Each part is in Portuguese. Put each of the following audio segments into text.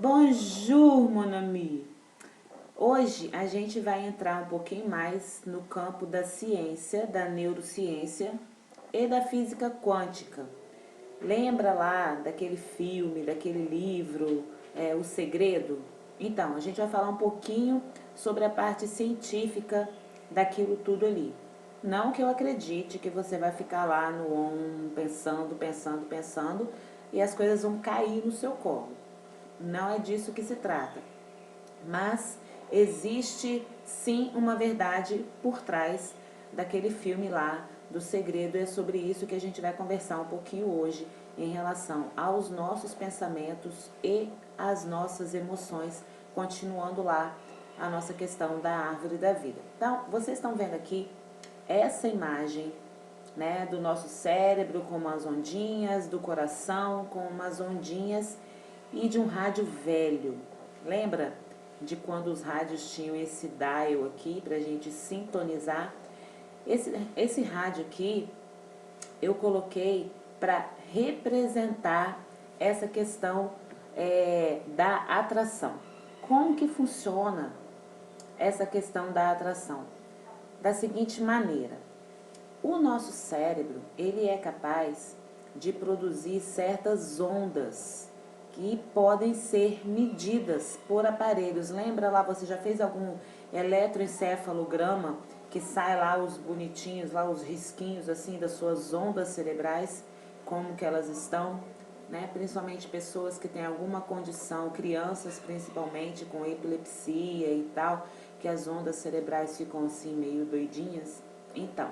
Bonjour, mon ami! Hoje a gente vai entrar um pouquinho mais no campo da ciência, da neurociência e da física quântica. Lembra lá daquele filme, daquele livro, O Segredo? Então, a gente vai falar um pouquinho sobre a parte científica daquilo tudo ali. Não que eu acredite que você vai ficar lá no pensando e as coisas vão cair no seu colo. Não é disso que se trata. Mas existe sim uma verdade por trás daquele filme lá do Segredo. É sobre isso que a gente vai conversar um pouquinho hoje em relação aos nossos pensamentos e às nossas emoções, continuando lá a nossa questão da árvore da vida. Então, vocês estão vendo aqui essa imagem, né, do nosso cérebro com umas ondinhas, do coração com umas ondinhas e de um rádio velho. Lembra de quando os rádios tinham esse dial aqui para a gente sintonizar? Esse rádio aqui eu coloquei para representar essa questão da atração. Como que funciona essa questão da atração? Da seguinte maneira: o nosso cérebro, ele é capaz de produzir certas ondas que podem ser medidas por aparelhos. Lembra lá, você já fez algum eletroencefalograma que sai lá os bonitinhos, lá os risquinhos assim das suas ondas cerebrais, como que elas estão, né? Principalmente pessoas que têm alguma condição, crianças principalmente com epilepsia e tal, que as ondas cerebrais ficam assim meio doidinhas. Então,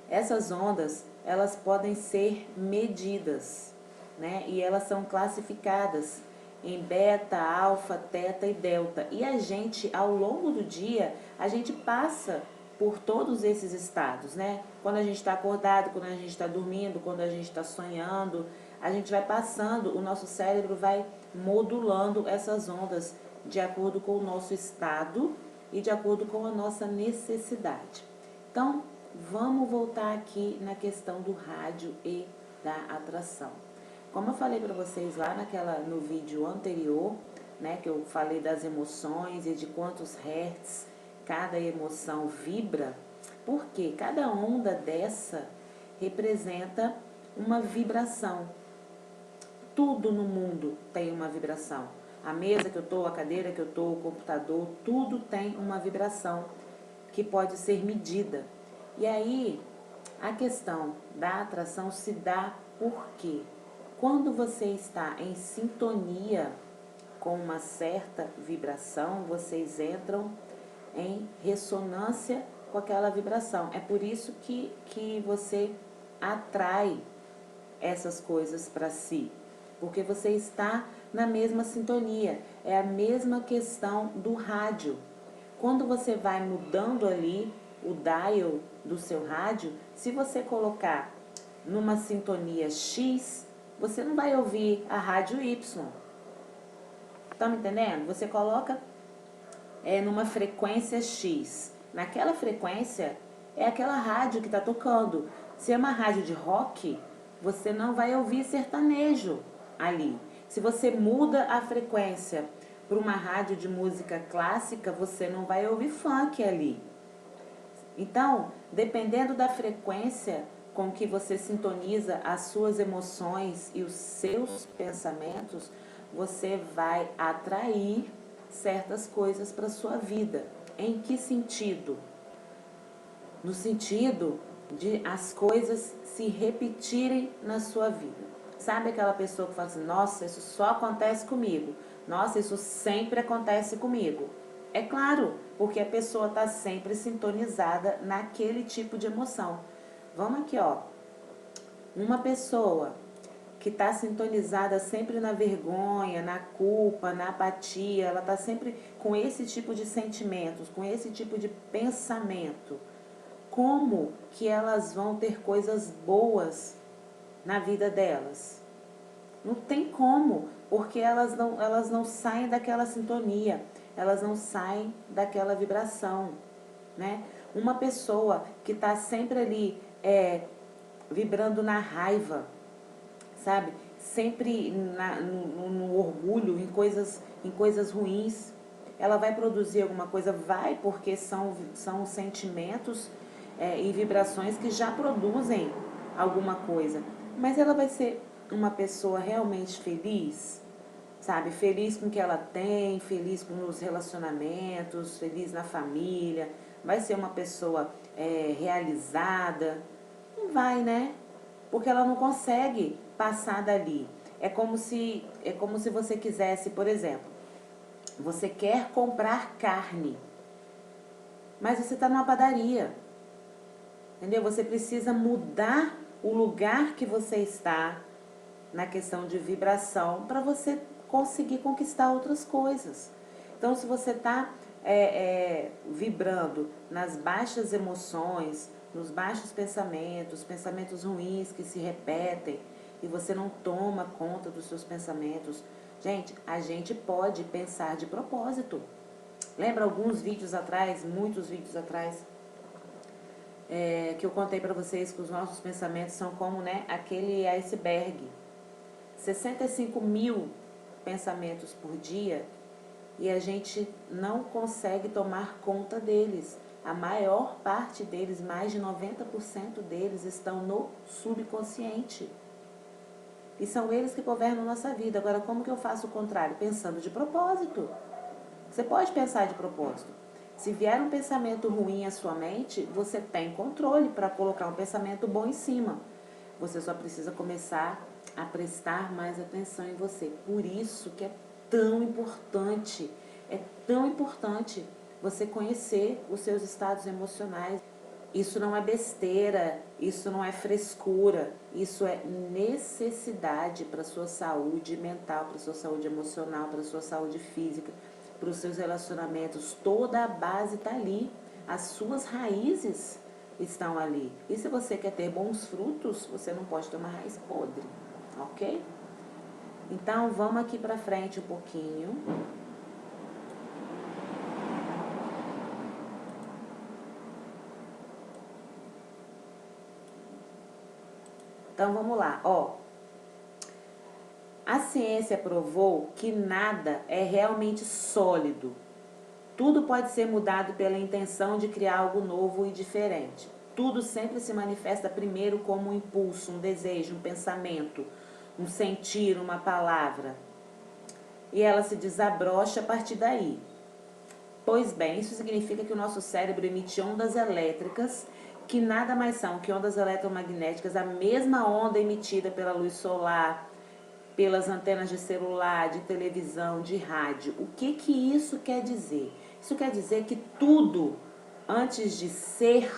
essas ondas, elas podem ser medidas, né? E elas são classificadas em beta, alfa, teta e delta. E a gente, ao longo do dia, a gente passa por todos esses estados, né? Quando a gente está acordado, quando a gente está dormindo, quando a gente está sonhando, a gente vai passando, o nosso cérebro vai modulando essas ondas de acordo com o nosso estado e de acordo com a nossa necessidade. Então, vamos voltar aqui na questão do rádio e da atração. Como eu falei para vocês lá no vídeo anterior, né, que eu falei das emoções e de quantos hertz cada emoção vibra, porque cada onda dessa representa uma vibração. Tudo no mundo tem uma vibração. A mesa que eu estou, a cadeira que eu estou, o computador, tudo tem uma vibração que pode ser medida. E aí, a questão da atração se dá porque quando você está em sintonia com uma certa vibração, vocês entram em ressonância com aquela vibração. É por isso que você atrai essas coisas para si, porque você está na mesma sintonia. É a mesma questão do rádio. Quando você vai mudando ali o dial do seu rádio, se você colocar numa sintonia X, você não vai ouvir a rádio Y. Tá me entendendo? Você coloca numa frequência X. Naquela frequência é aquela rádio que está tocando. Se é uma rádio de rock, você não vai ouvir sertanejo ali. Se você muda a frequência para uma rádio de música clássica, você não vai ouvir funk ali. Então, dependendo da frequência com que você sintoniza as suas emoções e os seus pensamentos, você vai atrair certas coisas para a sua vida. Em que sentido? No sentido de as coisas se repetirem na sua vida. Sabe aquela pessoa que fala assim: nossa, isso só acontece comigo, nossa, isso sempre acontece comigo? É claro, porque a pessoa está sempre sintonizada naquele tipo de emoção. Vamos aqui, ó. Uma pessoa que está sintonizada sempre na vergonha, na culpa, na apatia, ela está sempre com esse tipo de sentimentos, com esse tipo de pensamento. Como que elas vão ter coisas boas na vida delas? Não tem como, porque elas não saem daquela sintonia, elas não saem daquela vibração, né? Uma pessoa que está sempre ali vibrando na raiva, sabe? sempre no orgulho, em coisas ruins. Ela vai produzir alguma coisa? Vai, porque são sentimentos e vibrações que já produzem alguma coisa. Mas ela vai ser uma pessoa realmente feliz? Sabe, feliz com o que ela tem, feliz com os relacionamentos, feliz na família, vai ser uma pessoa realizada? Não vai, né? Porque ela não consegue passar dali. É como se você quisesse, por exemplo, você quer comprar carne, mas você está numa padaria, entendeu? Você precisa mudar o lugar que você está na questão de vibração para você conseguir conquistar outras coisas. Então, se você está vibrando nas baixas emoções, nos baixos pensamentos, pensamentos ruins que se repetem, e você não toma conta dos seus pensamentos, gente, a gente pode pensar de propósito. Lembra alguns vídeos atrás, muitos vídeos atrás, que eu contei para vocês que os nossos pensamentos são como, né, aquele iceberg. 65 mil pensamentos por dia e a gente não consegue tomar conta deles. A maior parte deles, mais de 90% deles, estão no subconsciente. E são eles que governam nossa vida. Agora, como que eu faço o contrário? Pensando de propósito. Você pode pensar de propósito. Se vier um pensamento ruim à sua mente, você tem controle para colocar um pensamento bom em cima. Você só precisa começar a prestar mais atenção em você. Por isso que é tão importante você conhecer os seus estados emocionais. Isso não é besteira, isso não é frescura, isso é necessidade para a sua saúde mental, para a sua saúde emocional, para a sua saúde física, para os seus relacionamentos. Toda a base está ali, as suas raízes estão ali. E se você quer ter bons frutos, você não pode ter uma raiz podre, ok? Então, vamos aqui para frente um pouquinho. Então, vamos lá, ó. A ciência provou que nada é realmente sólido. Tudo pode ser mudado pela intenção de criar algo novo e diferente. Tudo sempre se manifesta primeiro como um impulso, um desejo, um pensamento, um sentir, uma palavra. E ela se desabrocha a partir daí. Pois bem, isso significa que o nosso cérebro emite ondas elétricas, que nada mais são que ondas eletromagnéticas, a mesma onda emitida pela luz solar, pelas antenas de celular, de televisão, de rádio. O que isso quer dizer? Isso quer dizer que tudo, antes de ser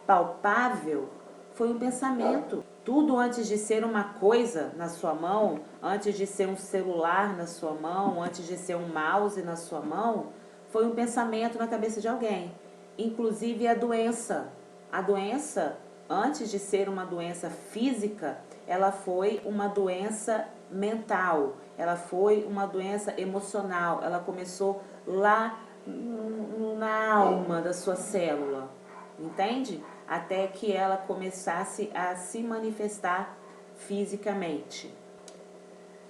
palpável, foi um pensamento. Tudo antes de ser uma coisa na sua mão, antes de ser um celular na sua mão, antes de ser um mouse na sua mão, foi um pensamento na cabeça de alguém. Inclusive a doença. A doença, antes de ser uma doença física, ela foi uma doença mental, ela foi uma doença emocional, ela começou lá na alma da sua célula, entende? Até que ela começasse a se manifestar fisicamente.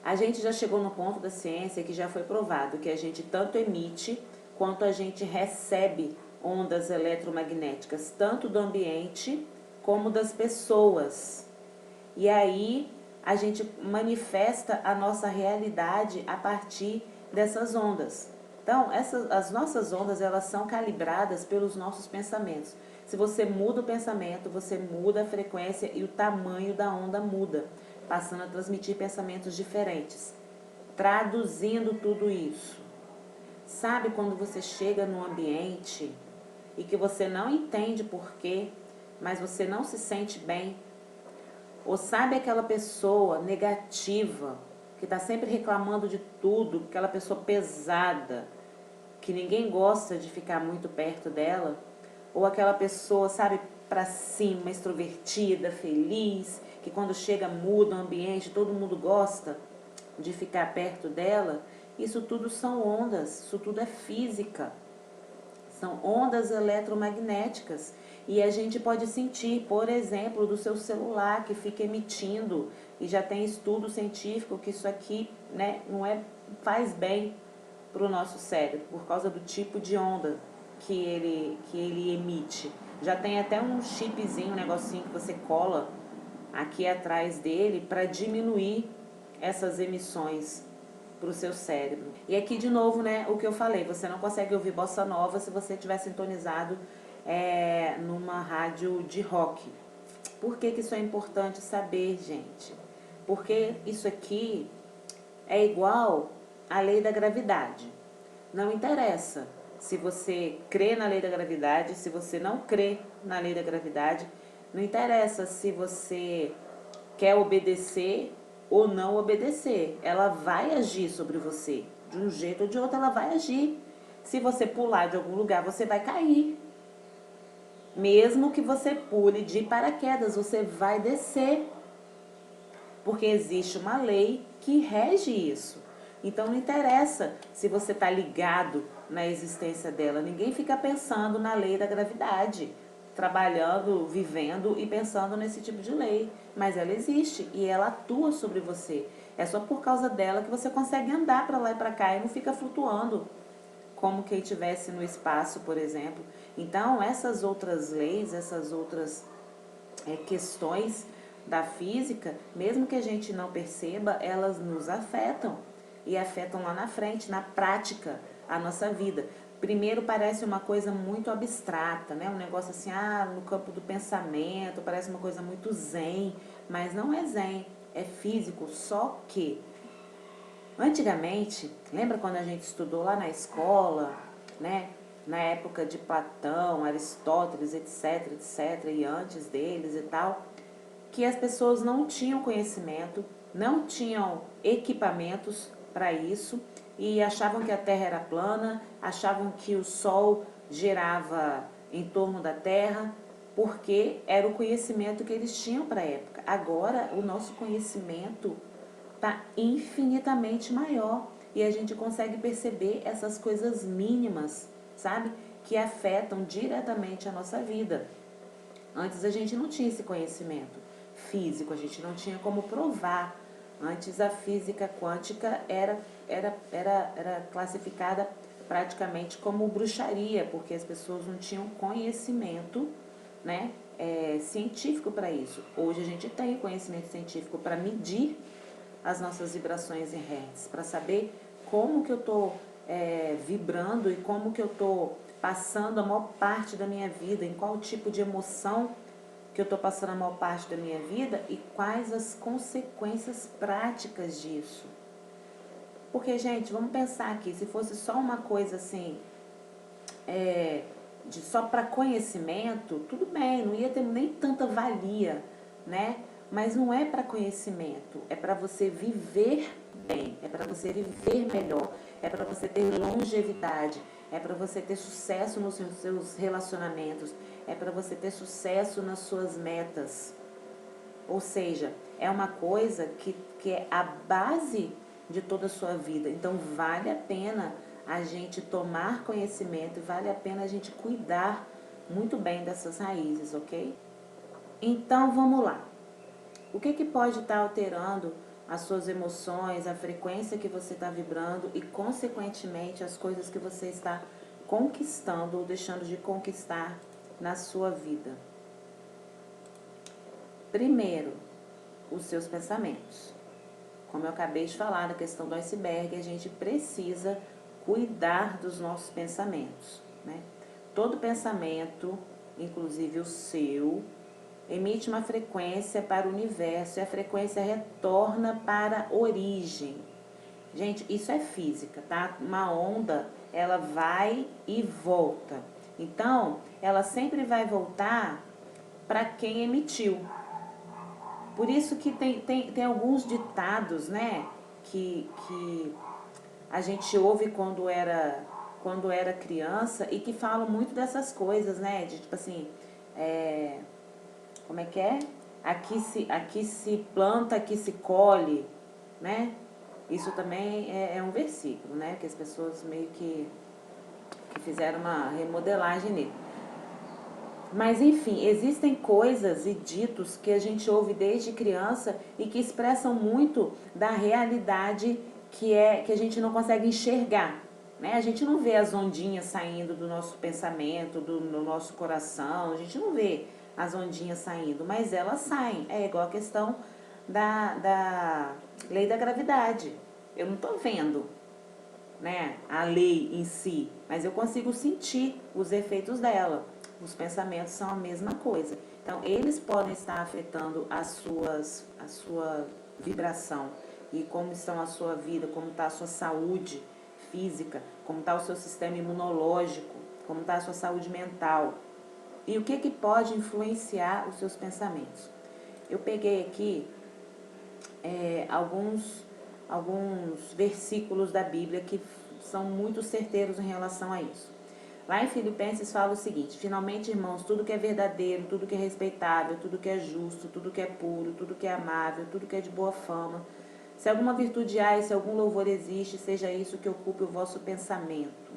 A gente já chegou no ponto da ciência que já foi provado que a gente tanto emite quanto a gente recebe ondas eletromagnéticas, tanto do ambiente como das pessoas. E aí a gente manifesta a nossa realidade a partir dessas ondas. Então, as nossas ondas, elas são calibradas pelos nossos pensamentos. Se você muda o pensamento, você muda a frequência e o tamanho da onda muda, passando a transmitir pensamentos diferentes. Traduzindo tudo isso. Sabe quando você chega num ambiente e que você não entende porquê, mas você não se sente bem? Ou sabe aquela pessoa negativa, que está sempre reclamando de tudo, aquela pessoa pesada, que ninguém gosta de ficar muito perto dela? Ou aquela pessoa, sabe, para cima, extrovertida, feliz, que quando chega muda o ambiente, todo mundo gosta de ficar perto dela? Isso tudo são ondas, isso tudo é física, São ondas eletromagnéticas. E a gente pode sentir, por exemplo, do seu celular que fica emitindo, e já tem estudo científico que isso aqui, né, não faz bem para o nosso cérebro, por causa do tipo de onda que ele emite. Já tem até um chipzinho, um negocinho que você cola aqui atrás dele para diminuir essas emissões para o seu cérebro. E aqui de novo, né, o que eu falei, você não consegue ouvir bossa nova se você estiver sintonizado numa rádio de rock. Por que isso é importante saber, gente? Porque isso aqui é igual à lei da gravidade. Não interessa se você crê na lei da gravidade, se você não crê na lei da gravidade, não interessa se você quer obedecer ou não obedecer. Ela vai agir sobre você. De um jeito ou de outro, ela vai agir. Se você pular de algum lugar, você vai cair. Mesmo que você pule de paraquedas, você vai descer. Porque existe uma lei que rege isso. Então não interessa se você está ligado na existência dela. Ninguém fica pensando na lei da gravidade, trabalhando, vivendo e pensando nesse tipo de lei. Mas ela existe e ela atua sobre você. É só por causa dela que você consegue andar para lá e para cá e não fica flutuando como quem estivesse no espaço, por exemplo. Então essas outras leis, essas outras questões da física, mesmo que a gente não perceba, elas nos afetam e afetam lá na frente, na prática, a nossa vida. Primeiro parece uma coisa muito abstrata, né? Um negócio assim, no campo do pensamento, parece uma coisa muito zen, mas não é zen, é físico, só que antigamente, lembra quando a gente estudou lá na escola, né? Na época de Platão, Aristóteles, etc, etc, e antes deles e tal, que as pessoas não tinham conhecimento, não tinham equipamentos para isso e achavam que a Terra era plana, achavam que o Sol girava em torno da Terra, porque era o conhecimento que eles tinham para a época. Agora, o nosso conhecimento está infinitamente maior e a gente consegue perceber essas coisas mínimas, sabe? Que afetam diretamente a nossa vida. Antes a gente não tinha esse conhecimento físico, a gente não tinha como provar. Antes a física quântica era classificada praticamente como bruxaria, porque as pessoas não tinham conhecimento, né, científico para isso. Hoje a gente tem conhecimento científico para medir as nossas vibrações em hertz, para saber como que eu estou vibrando e como que eu estou passando a maior parte da minha vida, em qual tipo de emoção que eu estou passando a maior parte da minha vida e quais as consequências práticas disso. Porque, gente, vamos pensar aqui, se fosse só uma coisa assim, só para conhecimento, tudo bem, não ia ter nem tanta valia, né? Mas não é para conhecimento, é para você viver bem, é para você viver melhor, é para você ter longevidade, é para você ter sucesso nos seus relacionamentos, é para você ter sucesso nas suas metas. Ou seja, é uma coisa que é a base de toda a sua vida. Então vale a pena a gente tomar conhecimento, vale a pena a gente cuidar muito bem dessas raízes, ok? Então vamos lá. O que pode estar alterando as suas emoções, a frequência que você está vibrando e, consequentemente, as coisas que você está conquistando ou deixando de conquistar na sua vida? Primeiro, os seus pensamentos. Como eu acabei de falar na questão do iceberg, a gente precisa cuidar dos nossos pensamentos, né? Todo pensamento, inclusive o seu, emite uma frequência para o universo e a frequência retorna para a origem. Gente, isso é física, tá? Uma onda, ela vai e volta. Então, ela sempre vai voltar para quem emitiu. Por isso que tem alguns ditados, né? Que a gente ouve quando era criança e que falam muito dessas coisas, né? De tipo assim, como é que é? Aqui se planta, aqui se colhe, né? Isso também é um versículo, né? Que as pessoas meio que que fizeram uma remodelagem nele. Mas enfim, existem coisas e ditos que a gente ouve desde criança e que expressam muito da realidade que a gente não consegue enxergar, né? A gente não vê as ondinhas saindo do nosso pensamento, do nosso coração, a gente não vê as ondinhas saindo, mas elas saem. É igual a questão da lei da gravidade. Eu não estou vendo, né, a lei em si, mas eu consigo sentir os efeitos dela. Os pensamentos são a mesma coisa. Então, eles podem estar afetando a sua vibração e como estão a sua vida, como está a sua saúde física, como está o seu sistema imunológico, como está a sua saúde mental. E o que pode influenciar os seus pensamentos. Eu peguei aqui alguns versículos da Bíblia que são muito certeiros em relação a isso. Lá em Filipenses fala o seguinte: finalmente, irmãos, tudo que é verdadeiro, tudo que é respeitável, tudo que é justo, tudo que é puro, tudo que é amável, tudo que é de boa fama, se alguma virtude há e se algum louvor existe, seja isso que ocupe o vosso pensamento.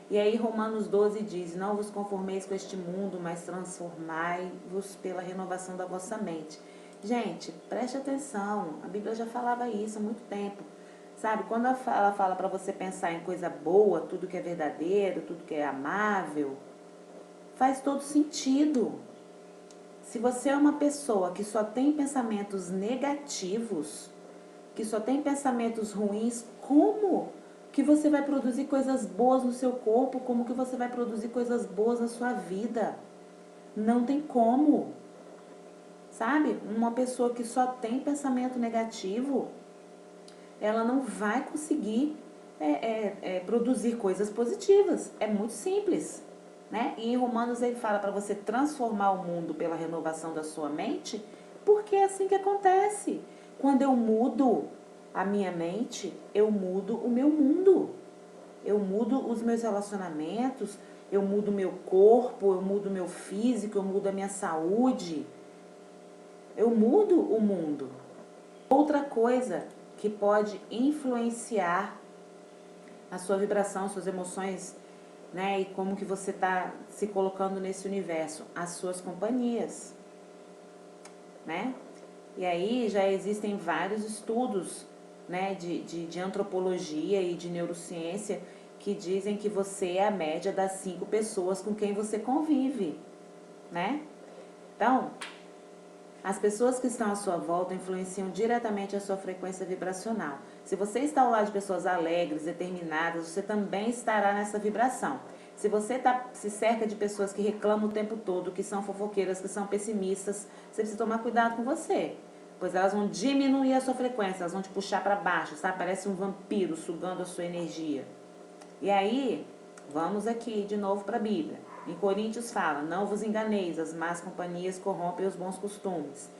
E aí Romanos 12 diz: não vos conformeis com este mundo, mas transformai-vos pela renovação da vossa mente. Gente, preste atenção, a Bíblia já falava isso há muito tempo. Sabe, quando ela fala para você pensar em coisa boa, tudo que é verdadeiro, tudo que é amável, faz todo sentido. Se você é uma pessoa que só tem pensamentos negativos, que só tem pensamentos ruins, como que você vai produzir coisas boas no seu corpo? Como que você vai produzir coisas boas na sua vida? Não tem como. Sabe? Uma pessoa que só tem pensamento negativo, ela não vai conseguir produzir coisas positivas. É muito simples, né? E em Romanos ele fala para você transformar o mundo pela renovação da sua mente, porque é assim que acontece. Quando eu mudo a minha mente, eu mudo o meu mundo. Eu mudo os meus relacionamentos, eu mudo o meu corpo, eu mudo o meu físico, eu mudo a minha saúde. Eu mudo o mundo. Outra coisa que pode influenciar a sua vibração, suas emoções, né? E como que você está se colocando nesse universo, as suas companhias, né? E aí já existem vários estudos, né, de antropologia e de neurociência que dizem que você é a média das 5 pessoas com quem você convive, né? Então, as pessoas que estão à sua volta influenciam diretamente a sua frequência vibracional. Se você está ao lado de pessoas alegres, determinadas, você também estará nessa vibração. Se você se cerca de pessoas que reclamam o tempo todo, que são fofoqueiras, que são pessimistas, você precisa tomar cuidado com você. Pois elas vão diminuir a sua frequência, elas vão te puxar para baixo, sabe? Parece um vampiro sugando a sua energia. E aí, vamos aqui de novo para a Bíblia. Em Coríntios fala: não vos enganeis, as más companhias corrompem os bons costumes.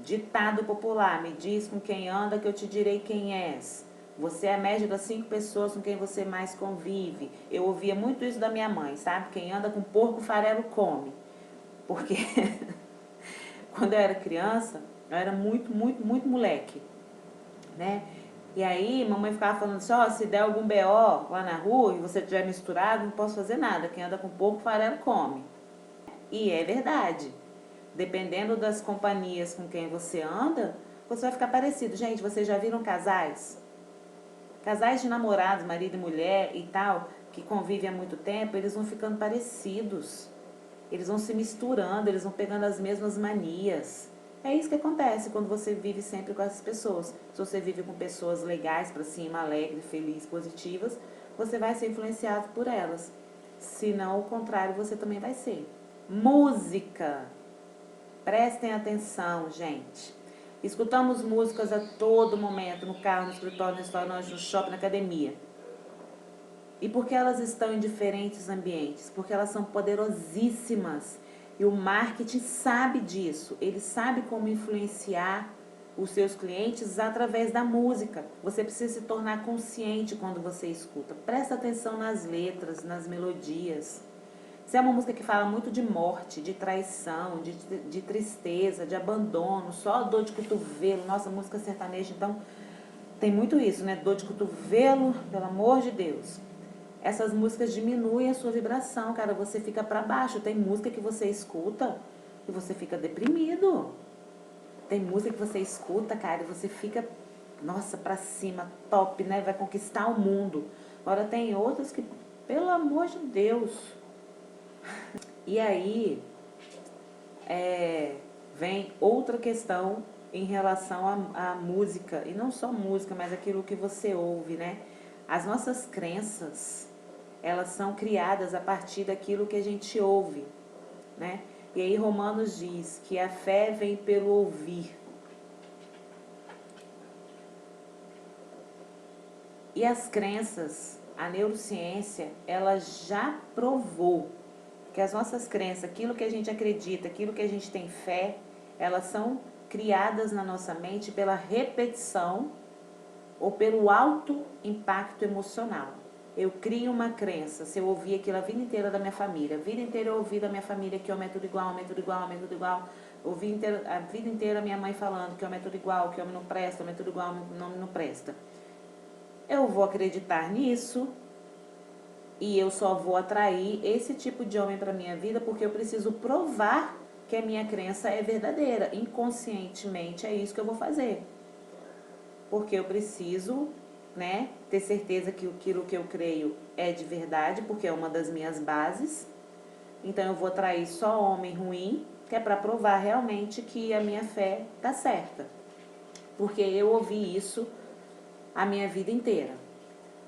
Ditado popular: me diz com quem anda que eu te direi quem és. Você é a média das 5 pessoas com quem você mais convive. Eu ouvia muito isso da minha mãe, sabe? Quem anda com porco, farelo come. Porque quando eu era criança, eu era muito moleque, né? E aí, mamãe ficava falando assim: ó, se der algum BO lá na rua e você tiver misturado, não posso fazer nada. Quem anda com porco, farelo come. E é verdade. Dependendo das companhias com quem você anda, você vai ficar parecido. Gente, vocês já viram casais? Casais de namorados, marido e mulher e tal, que convivem há muito tempo, eles vão ficando parecidos. Eles vão se misturando, eles vão pegando as mesmas manias. É isso que acontece quando você vive sempre com essas pessoas. Se você vive com pessoas legais pra cima, alegres, felizes, positivas, você vai ser influenciado por elas. Se não, o contrário, você também vai ser. Música. Prestem atenção, gente. Escutamos músicas a todo momento, no carro, no escritório, no restaurante, no shopping, na academia. E por que elas estão em diferentes ambientes? Porque elas são poderosíssimas. E o marketing sabe disso. Ele sabe como influenciar os seus clientes através da música. Você precisa se tornar consciente quando você escuta. Presta atenção nas letras, nas melodias. Se é uma música que fala muito de morte, de traição, de tristeza, de abandono, só dor de cotovelo. Nossa, música sertaneja, então, tem muito isso, né? Dor de cotovelo, pelo amor de Deus. essas músicas diminuem a sua vibração, cara. Você fica pra baixo. Tem música que você escuta e você fica deprimido. Tem música que você escuta, cara, e você fica, nossa, pra cima, top, né? Vai conquistar o mundo. Agora tem outras que, pelo amor de Deus. E aí, vem outra questão em relação à música. E não só música, mas aquilo que você ouve, né? As nossas crenças, elas são criadas a partir daquilo que a gente ouve, né? E aí Romanos diz que a fé vem pelo ouvir. E as crenças, a neurociência, ela já provou que as nossas crenças, aquilo que a gente acredita, aquilo que a gente tem fé, elas são criadas na nossa mente pela repetição ou pelo alto impacto emocional. Eu crio uma crença, se eu ouvir aquilo a vida inteira da minha família, a vida inteira eu ouvi da minha família que homem é tudo igual, homem é tudo igual, homem é tudo igual, ouvi a vida inteira minha mãe falando que homem é tudo igual, que homem não presta, homem é tudo igual, homem não presta. Eu vou acreditar nisso e eu só vou atrair esse tipo de homem para minha vida porque eu preciso provar que a minha crença é verdadeira. Inconscientemente é isso que eu vou fazer. Porque eu preciso, né, ter certeza que aquilo que eu creio é de verdade, porque é uma das minhas bases. Então eu vou atrair só homem ruim, que é para provar realmente que a minha fé tá certa. Porque eu ouvi isso a minha vida inteira.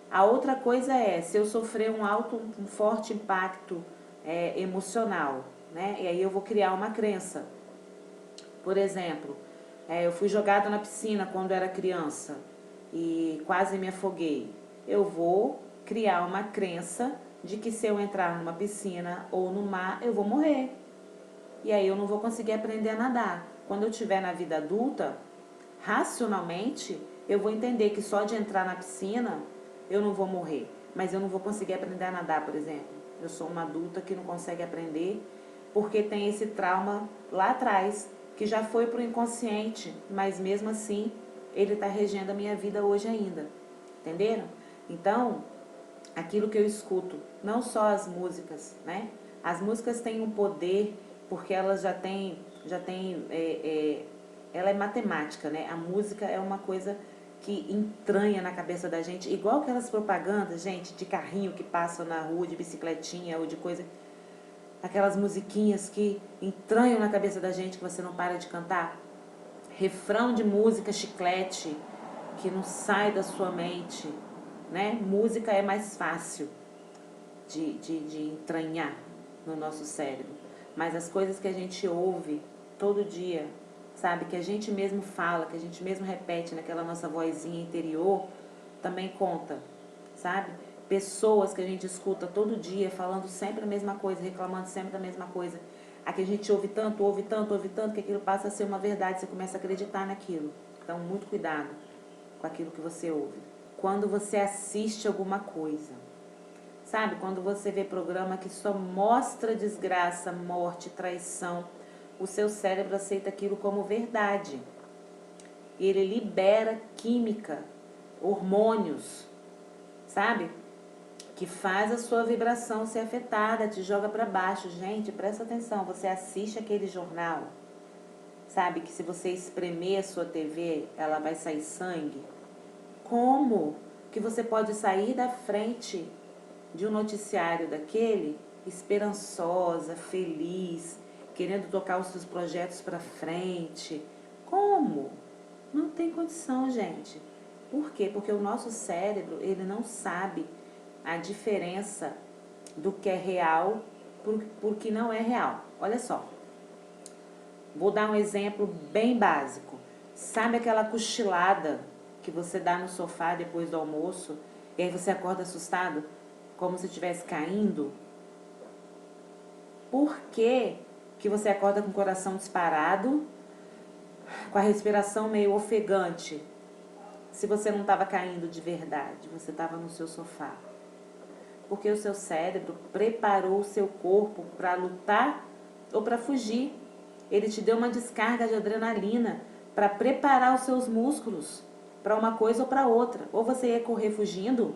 A outra coisa é, se eu sofrer um forte impacto emocional, né? E aí eu vou criar uma crença. Por exemplo, eu fui jogada na piscina quando era criança e quase me afoguei. Eu vou criar uma crença de que se eu entrar numa piscina ou no mar, eu vou morrer. E aí eu não vou conseguir aprender a nadar. Quando eu estiver na vida adulta, racionalmente, eu vou entender que só de entrar na piscina eu não vou morrer, mas eu não vou conseguir aprender a nadar, por exemplo. Eu sou uma adulta que não consegue aprender porque tem esse trauma lá atrás, que já foi para o inconsciente, mas mesmo assim ele está regendo a minha vida hoje ainda. Entenderam? Então, aquilo que eu escuto, não só as músicas, né? As músicas têm um poder porque elas já têm ela é matemática, né? A música é uma coisa que entranha na cabeça da gente, igual aquelas propagandas, gente, de carrinho que passam na rua, de bicicletinha ou de coisa, aquelas musiquinhas que entranham na cabeça da gente que você não para de cantar. Refrão de música chiclete que não sai da sua mente, né? Música é mais fácil de entranhar no nosso cérebro, mas as coisas que a gente ouve todo dia, sabe, que a gente mesmo fala, que a gente mesmo repete naquela nossa vozinha interior, também conta, sabe? Pessoas que a gente escuta todo dia falando sempre a mesma coisa, reclamando sempre da mesma coisa. A que a gente ouve tanto, que aquilo passa a ser uma verdade, você começa a acreditar naquilo. Então, muito cuidado com aquilo que você ouve. Quando você assiste alguma coisa, sabe? Quando você vê programa que só mostra desgraça, morte, traição, o seu cérebro aceita aquilo como verdade. Ele libera química, hormônios, sabe? Que faz a sua vibração ser afetada, te joga para baixo. Gente, presta atenção, você assiste aquele jornal, sabe? Que se você espremer a sua TV, ela vai sair sangue. Como que você pode sair da frente de um noticiário daquele esperançosa, feliz, querendo tocar os seus projetos para frente? Como? Não tem condição, gente. Por quê? Porque o nosso cérebro, ele não sabe a diferença do que é real por que não é real. Olha só. Vou dar um exemplo bem básico. Sabe aquela cochilada que você dá no sofá depois do almoço e aí você acorda assustado, como se estivesse caindo? Por que que você acorda com o coração disparado, com a respiração meio ofegante? Se você não estava caindo de verdade, você estava no seu sofá. Porque o seu cérebro preparou o seu corpo para lutar ou para fugir. Ele te deu uma descarga de adrenalina para preparar os seus músculos para uma coisa ou para outra. Ou você ia correr fugindo,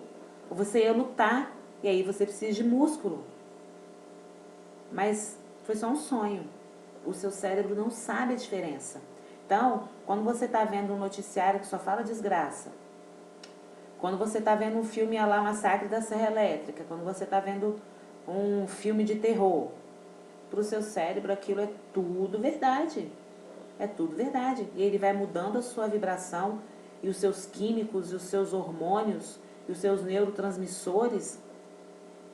ou você ia lutar. E aí você precisa de músculo. Mas foi só um sonho. O seu cérebro não sabe a diferença. Então, quando você está vendo um noticiário que só fala desgraça, quando você está vendo um filme a lá Massacre da Serra Elétrica, quando você está vendo um filme de terror, para o seu cérebro aquilo é tudo verdade. É tudo verdade. E ele vai mudando a sua vibração e os seus químicos, e os seus hormônios, e os seus neurotransmissores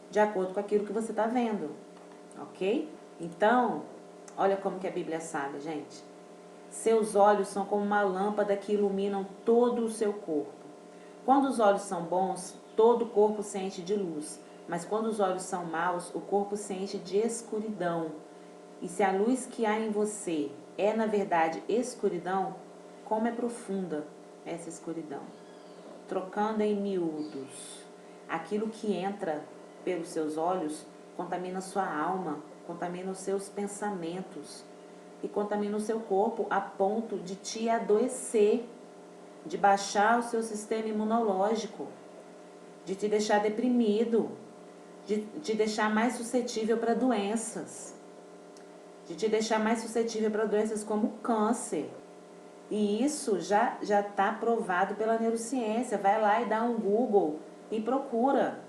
de acordo com aquilo que você está vendo. Ok? Então, olha como que a Bíblia é sábia, gente. Seus olhos são como uma lâmpada que iluminam todo o seu corpo. Quando os olhos são bons, todo o corpo se enche de luz. Mas quando os olhos são maus, o corpo se enche de escuridão. E se a luz que há em você é, na verdade, escuridão, como é profunda essa escuridão? Trocando em miúdos. Aquilo que entra pelos seus olhos contamina sua alma, contamina os seus pensamentos e contamina o seu corpo a ponto de te adoecer, de baixar o seu sistema imunológico, de te deixar deprimido, de te deixar mais suscetível para doenças, de te deixar mais suscetível para doenças como câncer. E isso já está provado pela neurociência. Vai lá e dá um Google e procura.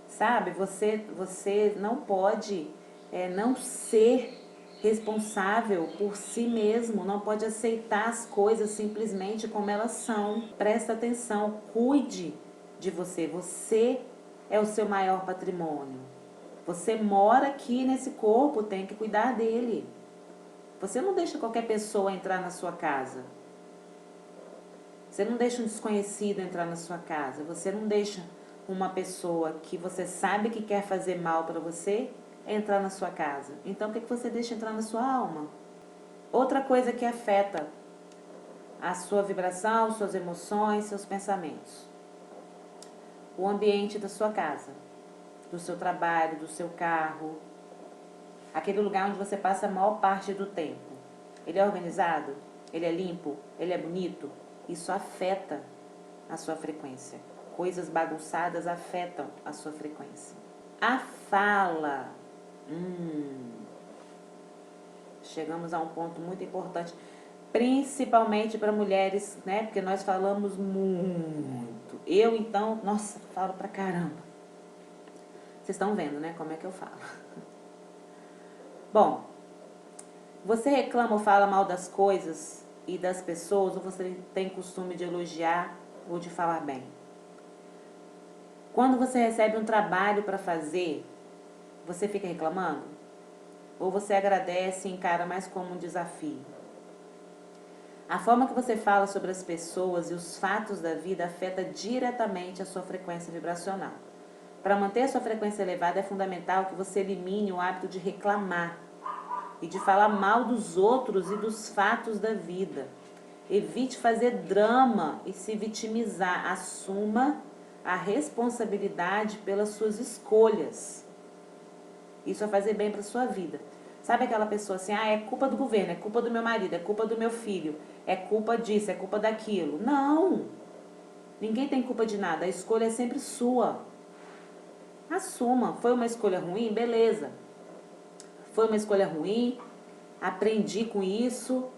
Sabe, você não pode não ser responsável por si mesmo, não pode aceitar as coisas simplesmente como elas são. Presta atenção, cuide de você. Você é o seu maior patrimônio. Você mora aqui nesse corpo, tem que cuidar dele. Você não deixa qualquer pessoa entrar na sua casa. Você não deixa um desconhecido entrar na sua casa. Você não deixa uma pessoa que você sabe que quer fazer mal para você entrar na sua casa. Então, o que você deixa entrar na sua alma? Outra coisa que afeta a sua vibração, suas emoções, seus pensamentos. O ambiente da sua casa, do seu trabalho, do seu carro, aquele lugar onde você passa a maior parte do tempo. Ele é organizado? Ele é limpo? Ele é bonito? Isso afeta a sua frequência. Coisas bagunçadas afetam a sua frequência. A fala. Chegamos a um ponto muito importante, principalmente para mulheres, né? Porque nós falamos muito. Eu, então, nossa, falo pra caramba. Vocês estão vendo, né? Como é que eu falo. Bom, você reclama ou fala mal das coisas e das pessoas, ou você tem costume de elogiar ou de falar bem? Quando você recebe um trabalho para fazer, você fica reclamando? Ou você agradece e encara mais como um desafio? A forma que você fala sobre as pessoas e os fatos da vida afeta diretamente a sua frequência vibracional. Para manter a sua frequência elevada, é fundamental que você elimine o hábito de reclamar e de falar mal dos outros e dos fatos da vida. Evite fazer drama e se vitimizar. Assuma a responsabilidade pelas suas escolhas. Isso vai fazer bem para a sua vida. Sabe aquela pessoa assim, é culpa do governo, é culpa do meu marido, é culpa do meu filho, é culpa disso, é culpa daquilo. Não! Ninguém tem culpa de nada, a escolha é sempre sua. Assuma, foi uma escolha ruim? Beleza. Foi uma escolha ruim, aprendi com isso,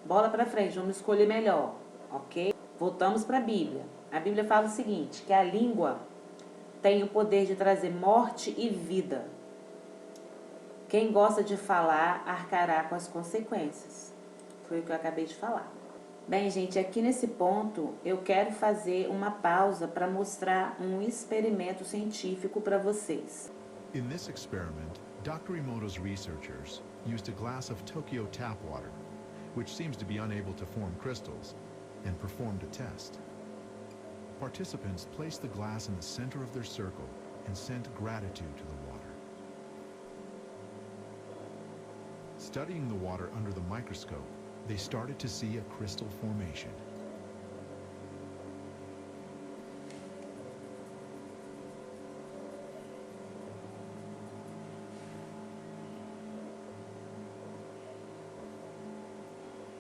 bola para frente, vamos escolher melhor, ok? Voltamos para a Bíblia. A Bíblia fala o seguinte, que a língua tem o poder de trazer morte e vida. Quem gosta de falar, arcará com as consequências. Foi o que eu acabei de falar. Bem, gente, aqui nesse ponto, eu quero fazer uma pausa para mostrar um experimento científico para vocês. In this experiment, Dr. Emoto's researchers used a glass of Tokyo tap water, which seems to be unable to form crystals, and performed a test. Participants placed the glass in the center of their circle and sent gratitude to the water. Studying the water under the microscope, they started to see a crystal formation.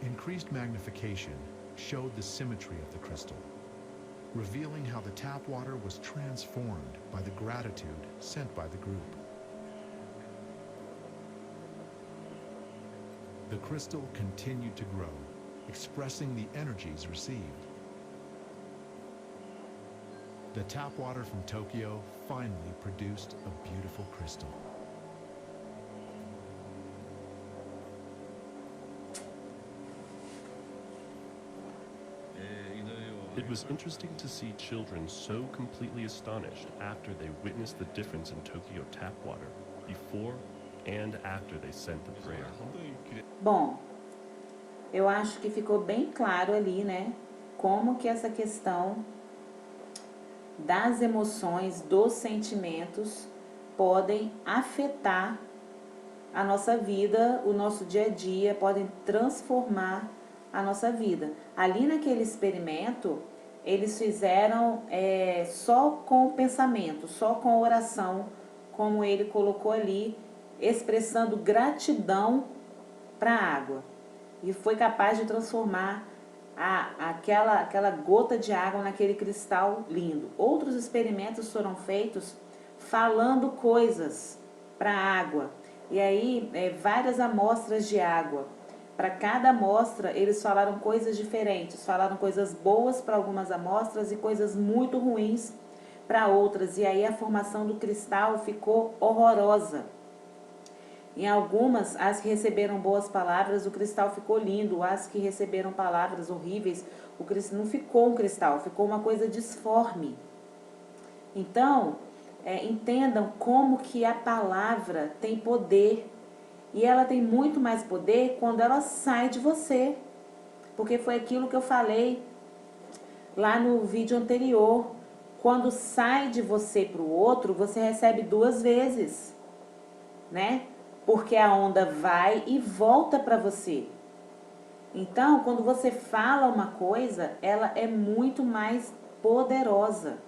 Increased magnification showed the symmetry of the crystal. revealing how the tap water was transformed by the gratitude sent by the group. The crystal continued to grow, expressing the energies received. The tap water from Tokyo finally produced a beautiful crystal. It was interesting to see children so completely astonished after they witnessed the difference in Tokyo tap water, before and after they sent the prayer. Bom, eu acho que ficou bem claro ali, né? Como que essa questão das emoções, dos sentimentos, podem afetar a nossa vida, o nosso dia a dia, podem transformar a nossa vida. Ali naquele experimento, eles fizeram só com o pensamento, só com a oração, como ele colocou ali, expressando gratidão para a água. E foi capaz de transformar aquela gota de água naquele cristal lindo. Outros experimentos foram feitos falando coisas para a água. E aí, várias amostras de água. Para cada amostra, eles falaram coisas diferentes. Falaram coisas boas para algumas amostras e coisas muito ruins para outras. E aí a formação do cristal ficou horrorosa. Em algumas, as que receberam boas palavras, o cristal ficou lindo. As que receberam palavras horríveis, o cristal não ficou um cristal, ficou uma coisa disforme. Então, entendam como que a palavra tem poder. E ela tem muito mais poder quando ela sai de você. Porque foi aquilo que eu falei lá no vídeo anterior. Quando sai de você para o outro, você recebe 2 vezes, né? Porque a onda vai e volta para você. Então, quando você fala uma coisa, ela é muito mais poderosa.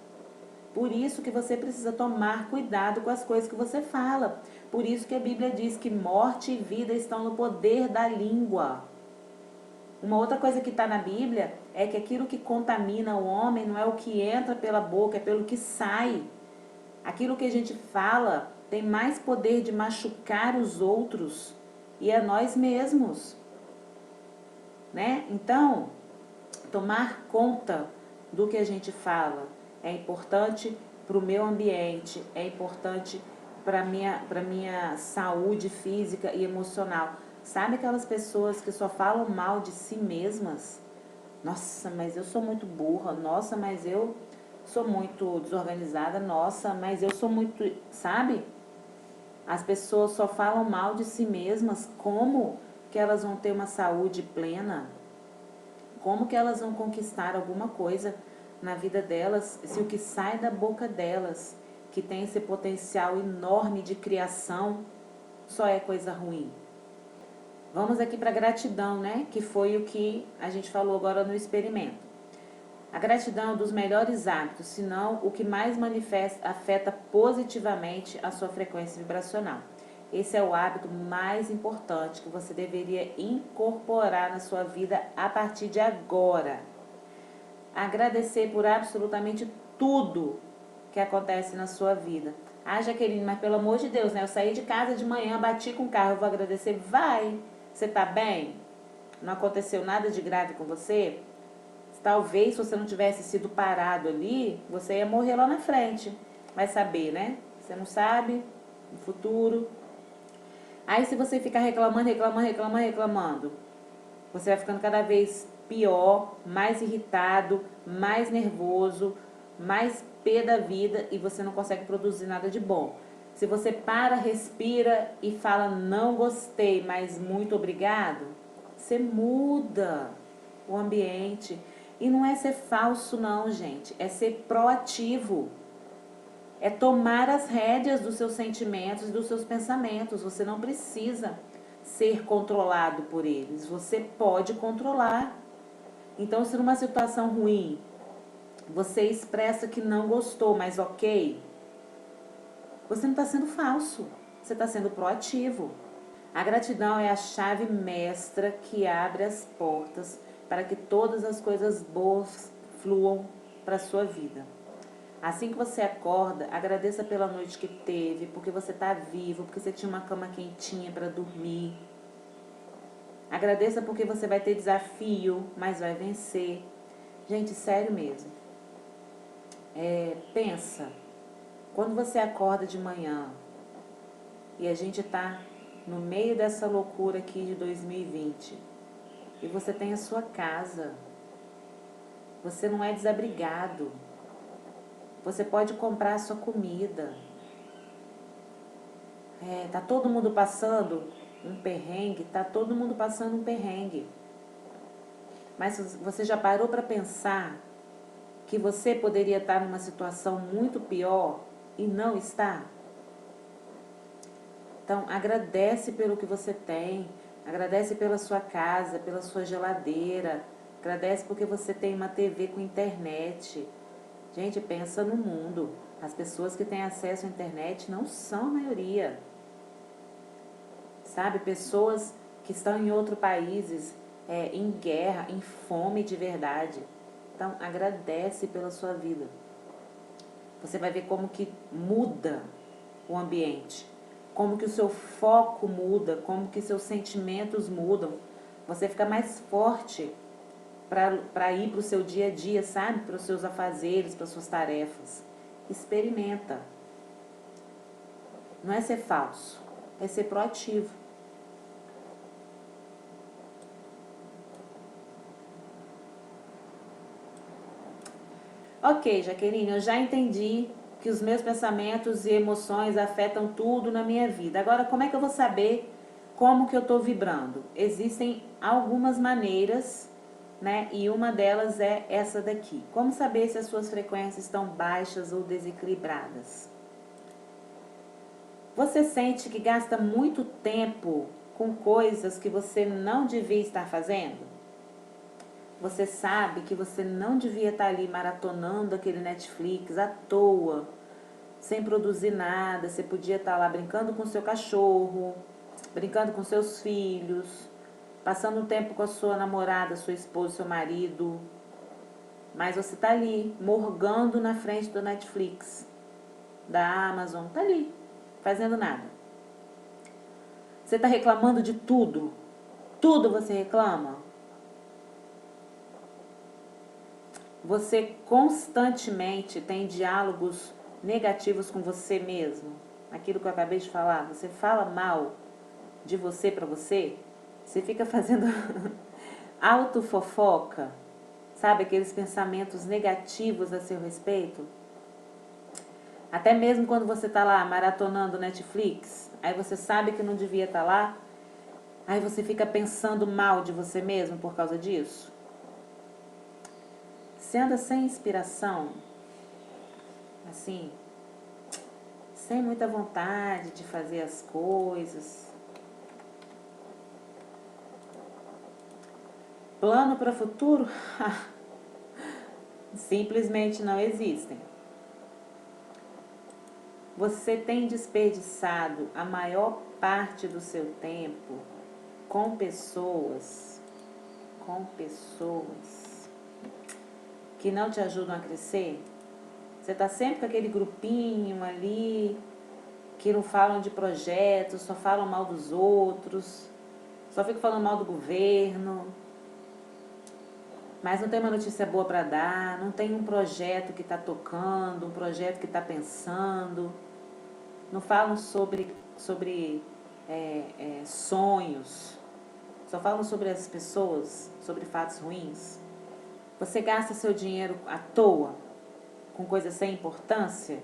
Por isso que você precisa tomar cuidado com as coisas que você fala. Por isso que a Bíblia diz que morte e vida estão no poder da língua. Uma outra coisa que está na Bíblia é que aquilo que contamina o homem não é o que entra pela boca, é pelo que sai. Aquilo que a gente fala tem mais poder de machucar os outros e a nós mesmos, né? Então, tomar conta do que a gente fala é importante para o meu ambiente, é importante para minha saúde física e emocional. Sabe aquelas pessoas que só falam mal de si mesmas? Nossa, mas eu sou muito burra. Nossa, mas eu sou muito desorganizada. Nossa, mas eu sou muito... Sabe? As pessoas só falam mal de si mesmas. Como que elas vão ter uma saúde plena? Como que elas vão conquistar alguma coisa na vida delas se o que sai da boca delas, que tem esse potencial enorme de criação, só é coisa ruim? Vamos aqui para a gratidão, né? Que foi o que a gente falou agora no experimento. A gratidão é um dos melhores hábitos, se não o que mais afeta positivamente a sua frequência vibracional. Esse é o hábito mais importante que você deveria incorporar na sua vida a partir de agora. Agradecer por absolutamente tudo que acontece na sua vida. Ah, Jaqueline, mas pelo amor de Deus, né? Eu saí de casa de manhã, bati com o carro, eu vou agradecer? Vai! Você tá bem? Não aconteceu nada de grave com você? Talvez, se você não tivesse sido parado ali, você ia morrer lá na frente. Vai saber, né? Você não sabe, no futuro. Aí, se você ficar reclamando, você vai ficando cada vez pior, mais irritado, mais nervoso, mais pé da vida e você não consegue produzir nada de bom. Se você para, respira e fala não gostei, mas muito obrigado, você muda o ambiente. E não é ser falso não, gente, é ser proativo. É tomar as rédeas dos seus sentimentos e dos seus pensamentos. Você não precisa ser controlado por eles, você pode controlar. Então, se numa situação ruim, você expressa que não gostou, mas ok, você não está sendo falso, você está sendo proativo. A gratidão é a chave mestra que abre as portas para que todas as coisas boas fluam para a sua vida. Assim que você acorda, agradeça pela noite que teve, porque você está vivo, porque você tinha uma cama quentinha para dormir. Agradeça porque você vai ter desafio, mas vai vencer. Gente, sério mesmo. Pensa, quando você acorda de manhã e a gente está no meio dessa loucura aqui de 2020 e você tem a sua casa, você não é desabrigado, você pode comprar a sua comida. Tá todo mundo passando um perrengue, tá todo mundo passando um perrengue. Mas você já parou para pensar que você poderia estar numa situação muito pior e não está? Então, agradece pelo que você tem, agradece pela sua casa, pela sua geladeira, agradece porque você tem uma TV com internet. Gente, pensa no mundo. As pessoas que têm acesso à internet não são a maioria. Sabe, pessoas que estão em outros países, em guerra, em fome de verdade. Então, agradece pela sua vida. Você vai ver como que muda o ambiente, como que o seu foco muda, como que seus sentimentos mudam. Você fica mais forte para ir para o seu dia a dia, sabe? Para os seus afazeres, para as suas tarefas. Experimenta. Não é ser falso, é ser proativo. Ok, Jaqueline, eu já entendi que os meus pensamentos e emoções afetam tudo na minha vida. Agora, como é que eu vou saber como que eu estou vibrando? Existem algumas maneiras, né? E uma delas é essa daqui. Como saber se as suas frequências estão baixas ou desequilibradas? Você sente que gasta muito tempo com coisas que você não devia estar fazendo? Você sabe que você não devia estar ali maratonando aquele Netflix à toa, sem produzir nada. Você podia estar lá brincando com seu cachorro, brincando com seus filhos, passando um tempo com a sua namorada, sua esposa, seu marido. Mas você está ali, morgando na frente do Netflix, da Amazon, está ali, fazendo nada. Você está reclamando de tudo. Tudo você reclama. Você constantemente tem diálogos negativos com você mesmo. Aquilo que eu acabei de falar, você fala mal de você para você. Você fica fazendo autofofoca, sabe? Aqueles pensamentos negativos a seu respeito. Até mesmo quando você está lá maratonando Netflix, aí você sabe que não devia estar lá, aí você fica pensando mal de você mesmo por causa disso. Você anda sem inspiração, assim, sem muita vontade de fazer as coisas. Plano para o futuro? Simplesmente não existem. Você tem desperdiçado a maior parte do seu tempo com pessoas que não te ajudam a crescer? Você está sempre com aquele grupinho ali, que não falam de projetos, só falam mal dos outros, só ficam falando mal do governo, mas não tem uma notícia boa para dar, não tem um projeto que está tocando, um projeto que está pensando, não falam sobre sonhos, só falam sobre as pessoas, sobre fatos ruins. Você gasta seu dinheiro à toa, com coisas sem importância?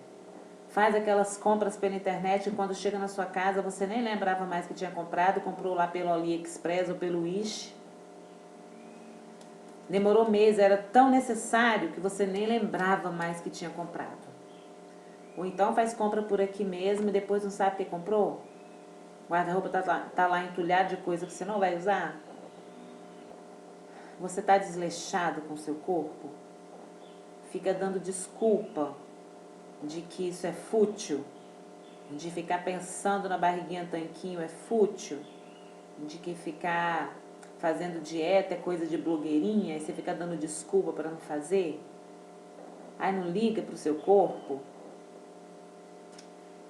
Faz aquelas compras pela internet e quando chega na sua casa você nem lembrava mais que tinha comprado, comprou lá pelo AliExpress ou pelo Wish. Demorou meses, era tão necessário que você nem lembrava mais que tinha comprado. Ou então faz compra por aqui mesmo e depois não sabe o que comprou? O guarda-roupa tá lá entulhado de coisa que você não vai usar? Você está desleixado com o seu corpo? Fica dando desculpa de que isso é fútil, de ficar pensando na barriguinha tanquinho é fútil, de que ficar fazendo dieta é coisa de blogueirinha e você fica dando desculpa para não fazer? Aí não liga para o seu corpo?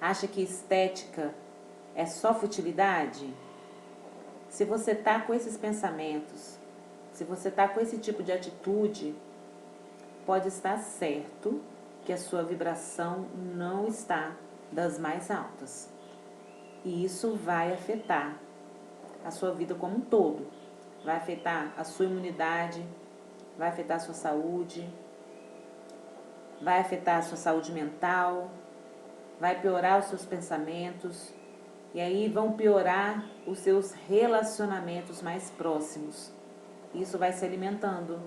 Acha que estética é só futilidade? Se você está com esses pensamentos, se você está com esse tipo de atitude, pode estar certo que a sua vibração não está das mais altas. E isso vai afetar a sua vida como um todo. Vai afetar a sua imunidade, vai afetar a sua saúde, vai afetar a sua saúde mental, vai piorar os seus pensamentos, e aí vão piorar os seus relacionamentos mais próximos. Isso vai se alimentando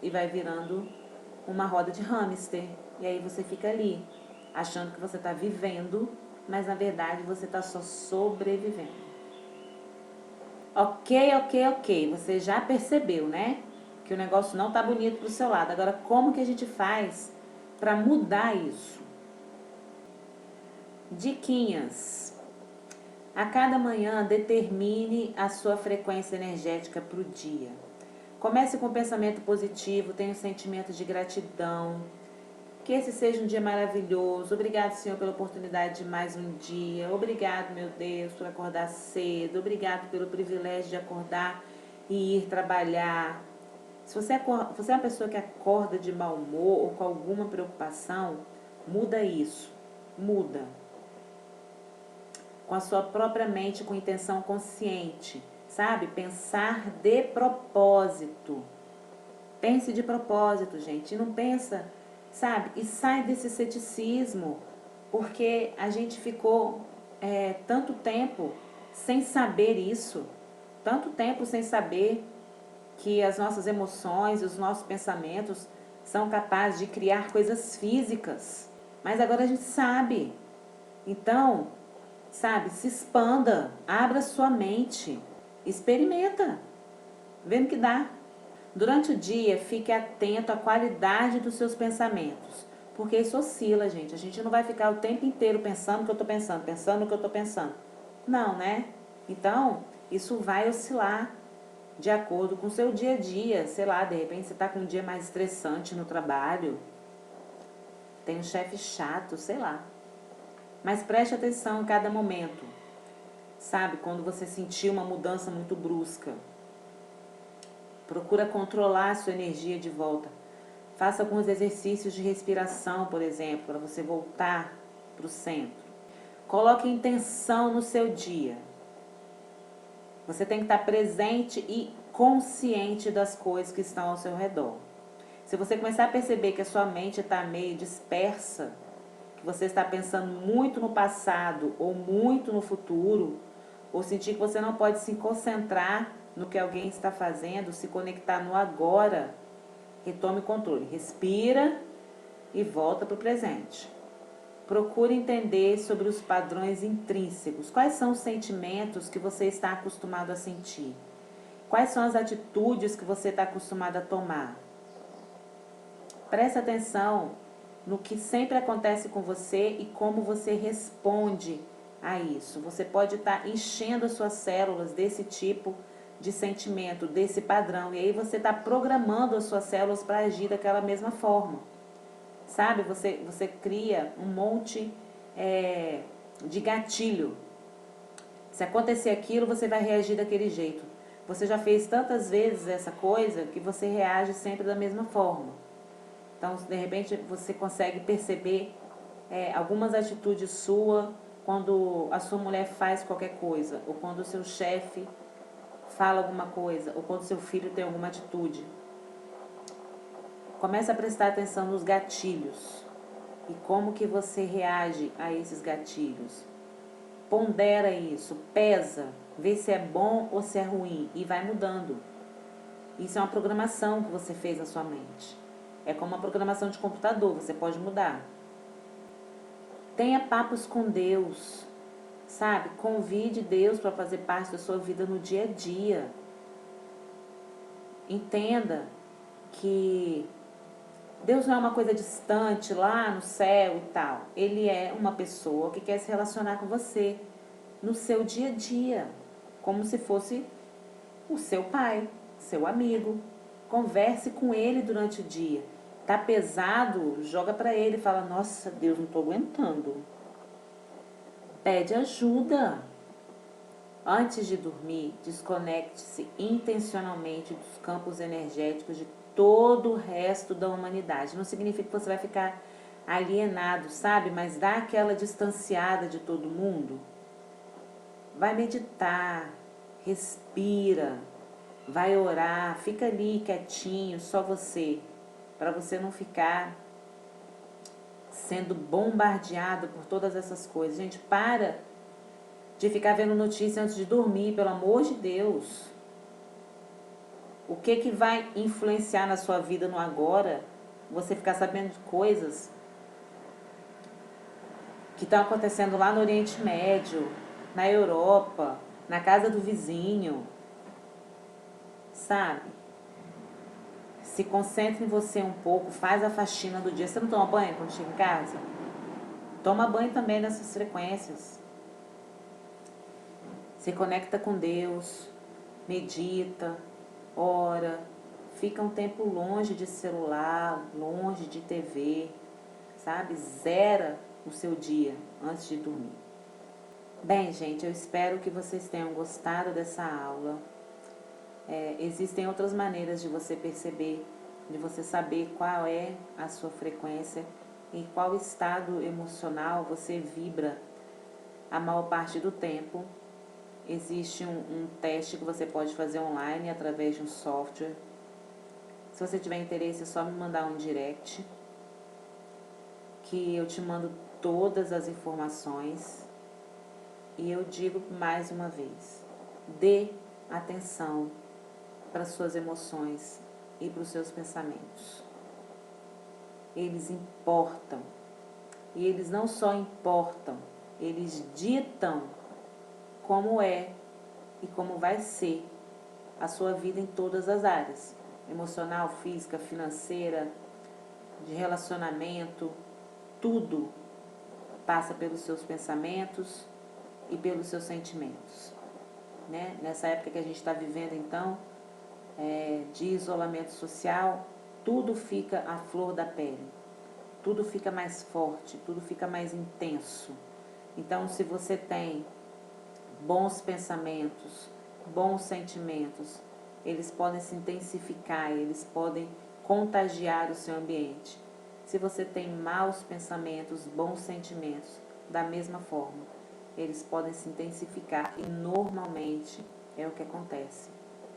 e vai virando uma roda de hamster. E aí você fica ali, achando que você está vivendo, mas na verdade você está só sobrevivendo. Ok. Você já percebeu, né? Que o negócio não tá bonito pro seu lado. Agora, como que a gente faz para mudar isso? Diquinhas. A cada manhã, determine a sua frequência energética para o dia. Comece com um pensamento positivo, tenha um sentimento de gratidão. Que esse seja um dia maravilhoso. Obrigado, Senhor, pela oportunidade de mais um dia. Obrigado, meu Deus, por acordar cedo. Obrigado pelo privilégio de acordar e ir trabalhar. Se você é uma pessoa que acorda de mau humor ou com alguma preocupação, muda isso. Muda. Com a sua própria mente, com intenção consciente, sabe? Pensar de propósito. Pense de propósito, gente. E não pensa, sabe? E sai desse ceticismo, porque a gente ficou tanto tempo sem saber isso, tanto tempo sem saber que as nossas emoções, os nossos pensamentos são capazes de criar coisas físicas. Mas agora a gente sabe. Então, sabe, se expanda, abra sua mente, experimenta, vendo que dá. Durante o dia, fique atento à qualidade dos seus pensamentos, porque isso oscila, gente. A gente não vai ficar o tempo inteiro pensando o que eu estou pensando, pensando o que eu estou pensando. Não, né? Então, isso vai oscilar de acordo com o seu dia a dia. Sei lá, de repente você está com um dia mais estressante no trabalho, tem um chefe chato, sei lá. Mas preste atenção em cada momento. Sabe, quando você sentir uma mudança muito brusca, procura controlar a sua energia de volta. Faça alguns exercícios de respiração, por exemplo, para você voltar para o centro. Coloque intenção no seu dia. Você tem que estar presente e consciente das coisas que estão ao seu redor. Se você começar a perceber que a sua mente está meio dispersa, que você está pensando muito no passado ou muito no futuro, ou sentir que você não pode se concentrar no que alguém está fazendo, se conectar no agora, retome o controle. Respira e volta para o presente. Procure entender sobre os padrões intrínsecos. Quais são os sentimentos que você está acostumado a sentir? Quais são as atitudes que você está acostumado a tomar? Preste atenção no que sempre acontece com você e como você responde a isso. Você pode estar enchendo as suas células desse tipo de sentimento, desse padrão. E aí você está programando as suas células para agir daquela mesma forma. Sabe? Você cria um monte de gatilho. Se acontecer aquilo, você vai reagir daquele jeito. Você já fez tantas vezes essa coisa que você reage sempre da mesma forma. Então, de repente, você consegue perceber algumas atitudes suas quando a sua mulher faz qualquer coisa, ou quando o seu chefe fala alguma coisa, ou quando seu filho tem alguma atitude. Comece a prestar atenção nos gatilhos e como que você reage a esses gatilhos. Pondera isso, pesa, vê se é bom ou se é ruim e vai mudando. Isso é uma programação que você fez na sua mente. É como uma programação de computador, você pode mudar. Tenha papos com Deus, sabe? Convide Deus para fazer parte da sua vida no dia a dia. Entenda que Deus não é uma coisa distante lá no céu e tal. Ele é uma pessoa que quer se relacionar com você no seu dia a dia, como se fosse o seu pai, seu amigo. Converse com ele durante o dia. Tá pesado, joga para ele e fala: nossa, Deus, não tô aguentando. Pede ajuda. Antes de dormir, desconecte-se intencionalmente dos campos energéticos de todo o resto da humanidade. Não significa que você vai ficar alienado, sabe? Mas dá aquela distanciada de todo mundo. Vai meditar, respira, vai orar, fica ali quietinho, só você, para você não ficar sendo bombardeado por todas essas coisas. Gente, para de ficar vendo notícia antes de dormir, pelo amor de Deus. O que vai influenciar na sua vida no agora? Você ficar sabendo de coisas que estão acontecendo lá no Oriente Médio, na Europa, na casa do vizinho, sabe? Se concentre em você um pouco, faz a faxina do dia. Você não toma banho quando chega em casa? Toma banho também nessas frequências. Se conecta com Deus, medita, ora, fica um tempo longe de celular, longe de TV, sabe? Zera o seu dia antes de dormir. Bem, gente, eu espero que vocês tenham gostado dessa aula. Existem outras maneiras de você perceber, de você saber qual é a sua frequência, em qual estado emocional você vibra a maior parte do tempo. Existe um teste que você pode fazer online através de um software. Se você tiver interesse, é só me mandar um direct, que eu te mando todas as informações. E eu digo mais uma vez, dê atenção para suas emoções e para os seus pensamentos. Eles importam. E eles não só importam, eles ditam como é e como vai ser a sua vida em todas as áreas. Emocional, física, financeira, de relacionamento, tudo passa pelos seus pensamentos e pelos seus sentimentos. Né? Nessa época que a gente está vivendo, então, de isolamento social, tudo fica à flor da pele. Tudo fica mais forte, tudo fica mais intenso. Então, se você tem bons pensamentos, bons sentimentos, eles podem se intensificar, eles podem contagiar o seu ambiente. Se você tem maus pensamentos, bons sentimentos, da mesma forma, eles podem se intensificar e normalmente é o que acontece.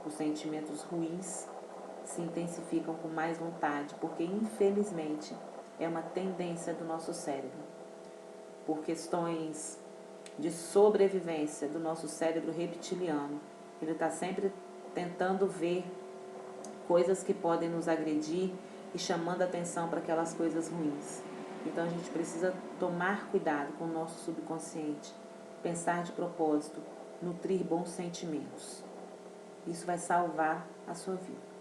Os sentimentos ruins se intensificam com mais vontade, porque infelizmente é uma tendência do nosso cérebro. Por questões de sobrevivência do nosso cérebro reptiliano, ele está sempre tentando ver coisas que podem nos agredir e chamando a atenção para aquelas coisas ruins. Então a gente precisa tomar cuidado com o nosso subconsciente, pensar de propósito, nutrir bons sentimentos. Isso vai salvar a sua vida.